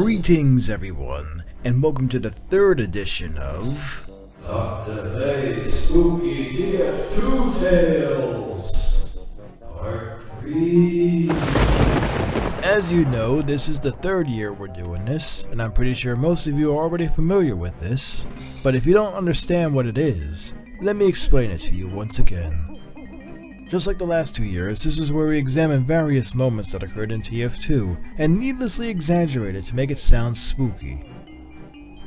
Greetings everyone, and welcome to the third edition of DrClay's Spooky TF2 Tales, Part 3. As you know, this is the third year we're doing this, and I'm pretty sure most of you are already familiar with this, but if you don't understand what it is, let me explain it to you once again. Just like the last 2 years, this is where we examine various moments that occurred in TF2 and needlessly exaggerate it to make it sound spooky.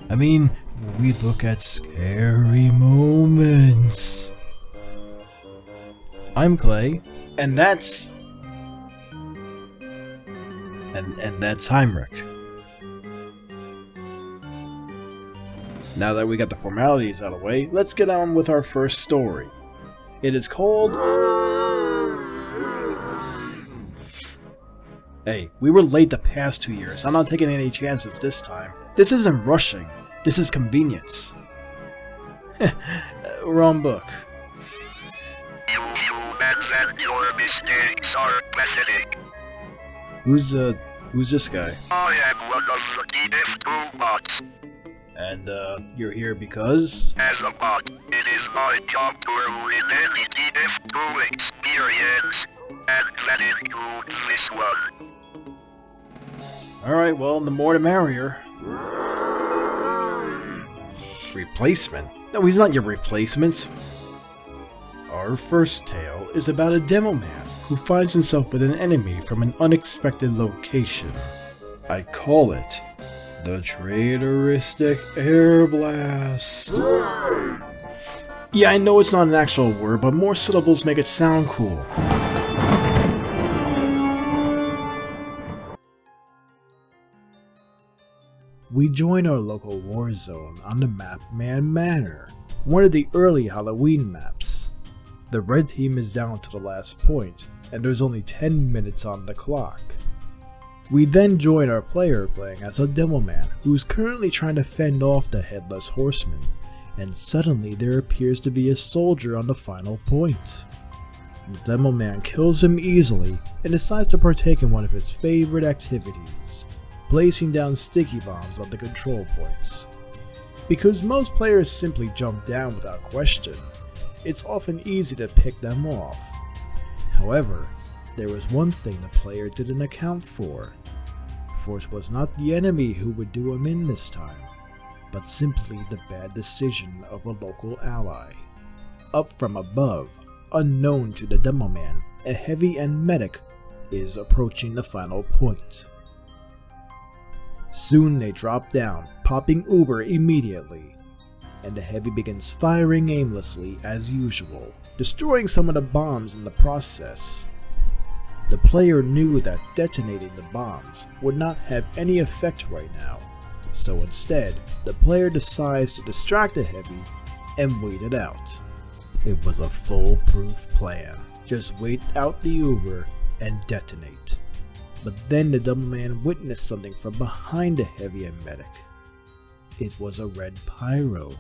I mean, we look at scary moments. I'm Clay, and that's... And that's Heinrich. Now that we got the formalities out of the way, let's get on with our first story. It is called... Hey, we were late the past 2 years. I'm not taking any chances this time. This isn't rushing. This is convenience. Wrong book. You humans and your mistakes are pathetic. Who's this guy? I am one of the TF2 bots. And, you're here because? As a bot, it is my job to ruin any TF2 experience, and that includes this one. Alright, well, the more the merrier. Replacement? No, he's not your replacement. Our first tale is about a demo man who finds himself with an enemy from an unexpected location. I call it the Traitoristic Airblast. Yeah, I know it's not an actual word, but more syllables make it sound cool. We join our local war zone on the map Man Manor, one of the early Halloween maps. The red team is down to the last point, and there's only 10 minutes on the clock. We then join our player playing as a demo man who's currently trying to fend off the Headless Horseman, and suddenly there appears to be a soldier on the final point. The demo man kills him easily and decides to partake in one of his favorite activities, placing down sticky bombs on the control points. Because most players simply jump down without question, it's often easy to pick them off. However, there was one thing the player didn't account for it was not the enemy who would do him in this time, but simply the bad decision of a local ally. Up from above, unknown to the demo man, a heavy and medic is approaching the final point. Soon they drop down, popping Uber immediately, and the heavy begins firing aimlessly as usual, destroying some of the bombs in the process. The player knew that detonating the bombs would not have any effect right now, so instead, the player decides to distract the heavy and wait it out. It was a foolproof plan. Just wait out the Uber and detonate. But then the demo man witnessed something from behind the heavy and medic. It was a red pyro.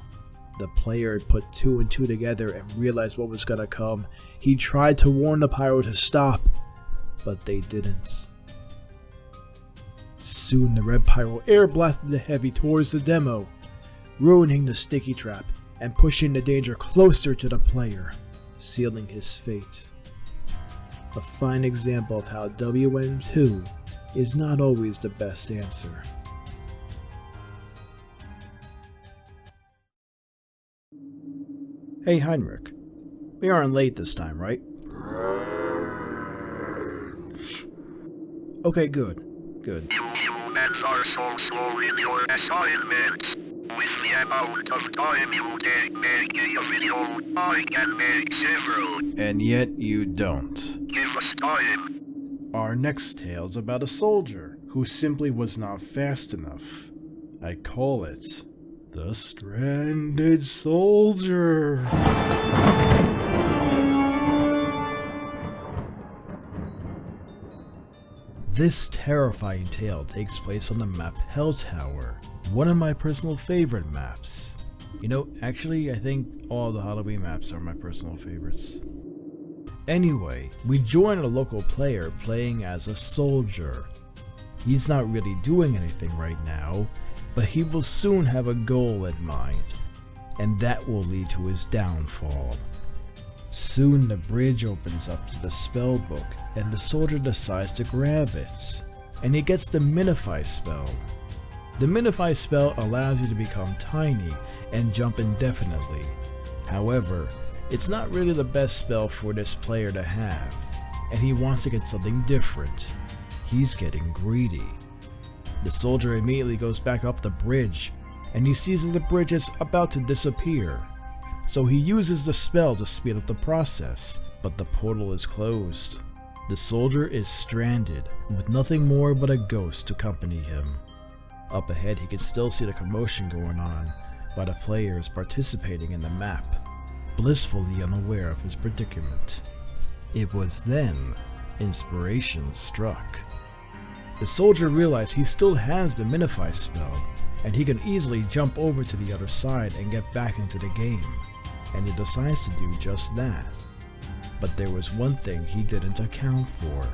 The player had put 2 and 2 together and realized what was gonna come. He tried to warn the pyro to stop, but they didn't. Soon the red pyro air blasted the heavy towards the demo, ruining the sticky trap and pushing the danger closer to the player, sealing his fate. A fine example of how WM2 is not always the best answer. Hey Heinrich, we aren't late this time, right? Okay, good. You humans are so slow in your assignments. With the amount of time you take making a video, I can make several. And yet you don't. Give us time. Our next tale's about a soldier who simply was not fast enough. I call it the Stranded Soldier. This terrifying tale takes place on the map Hell Tower, one of my personal favorite maps. You know, actually, I think all the Halloween maps are my personal favorites. Anyway, we join a local player playing as a soldier. He's not really doing anything right now, but he will soon have a goal in mind, and that will lead to his downfall. Soon the bridge opens up to the spell book, and the soldier decides to grab it, and he gets the Minify spell. The Minify spell allows you to become tiny and jump indefinitely. However, it's not really the best spell for this player to have, and he wants to get something different. He's getting greedy. The soldier immediately goes back up the bridge, and he sees that the bridge is about to disappear. So he uses the spell to speed up the process, but the portal is closed. The soldier is stranded, with nothing more but a ghost to accompany him. Up ahead he can still see the commotion going on, by the players participating in the map, blissfully unaware of his predicament. It was then inspiration struck. The soldier realized he still has the Minify spell, and he can easily jump over to the other side and get back into the game, and he decides to do just that. But there was one thing he didn't account for.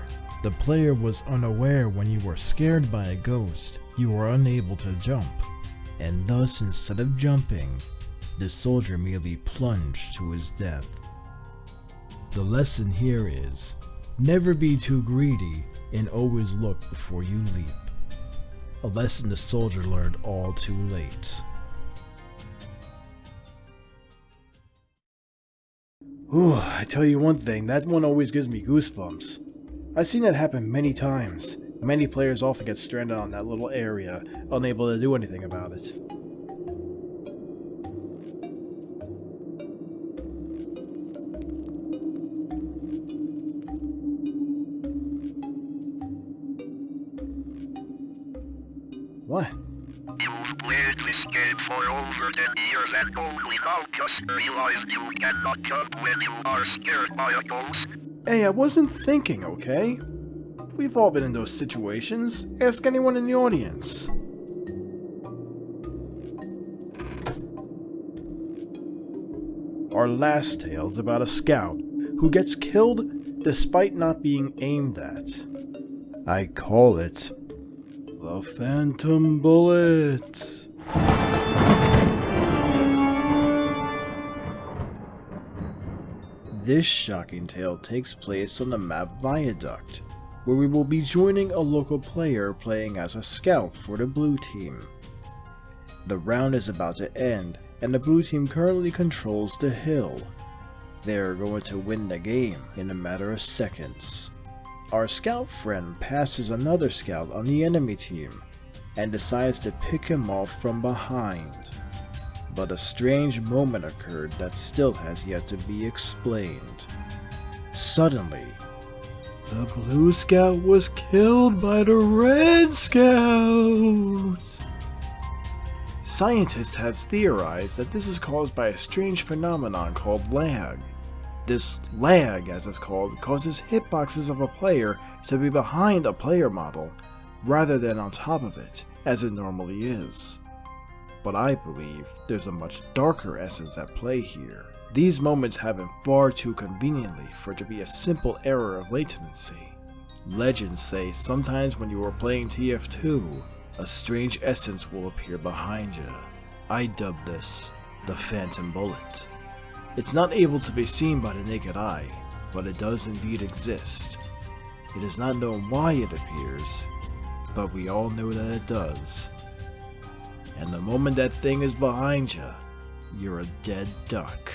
The player was unaware when you were scared by a ghost, you were unable to jump, and thus instead of jumping, the soldier merely plunged to his death. The lesson here is, never be too greedy and always look before you leap. A lesson the soldier learned all too late. Ooh, I tell you one thing, that one always gives me goosebumps. I've seen that happen many times. Many players often get stranded on that little area, unable to do anything about it. What? You've played this game for over 10 years and only now just realized you cannot jump when you are scared by a ghost. Hey, I wasn't thinking, okay? We've all been in those situations. Ask anyone in the audience. Our last tale is about a scout who gets killed despite not being aimed at. I call it the Phantom Bullet. This shocking tale takes place on the map Viaduct, where we will be joining a local player playing as a scout for the blue team. The round is about to end, and the blue team currently controls the hill. They are going to win the game in a matter of seconds. Our scout friend passes another scout on the enemy team, and decides to pick him off from behind. But a strange moment occurred that still has yet to be explained. Suddenly, the blue scout was killed by the red scout! Scientists have theorized that this is caused by a strange phenomenon called lag. This lag, as it's called, causes hitboxes of a player to be behind a player model, rather than on top of it, as it normally is. But I believe there's a much darker essence at play here. These moments happen far too conveniently for it to be a simple error of latency. Legends say sometimes when you are playing TF2, a strange essence will appear behind you. I dub this the Phantom Bullet. It's not able to be seen by the naked eye, but it does indeed exist. It is not known why it appears, but we all know that it does. And the moment that thing is behind you, you're a dead duck.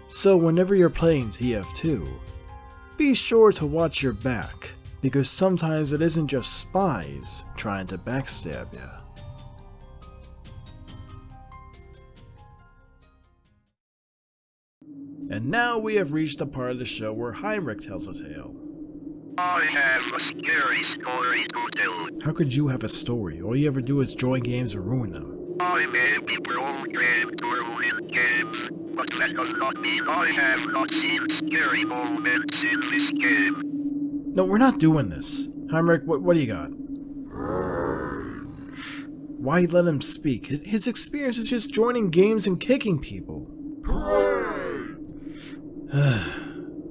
So whenever you're playing TF2, be sure to watch your back, because sometimes it isn't just spies trying to backstab you. And now we have reached the part of the show where Heinrich tells a tale. I have a scary story to tell. How could you have a story? All you ever do is join games or ruin them. I may be programmed to ruin games, but that does not mean I have not seen scary moments in this game. No, we're not doing this. Heinrich, what do you got? Why let him speak? His experience is just joining games and kicking people.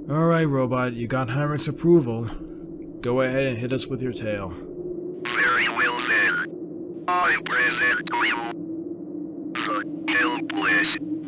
Alright, robot, you got Heinrich's approval. Go ahead and hit us with your tale. Very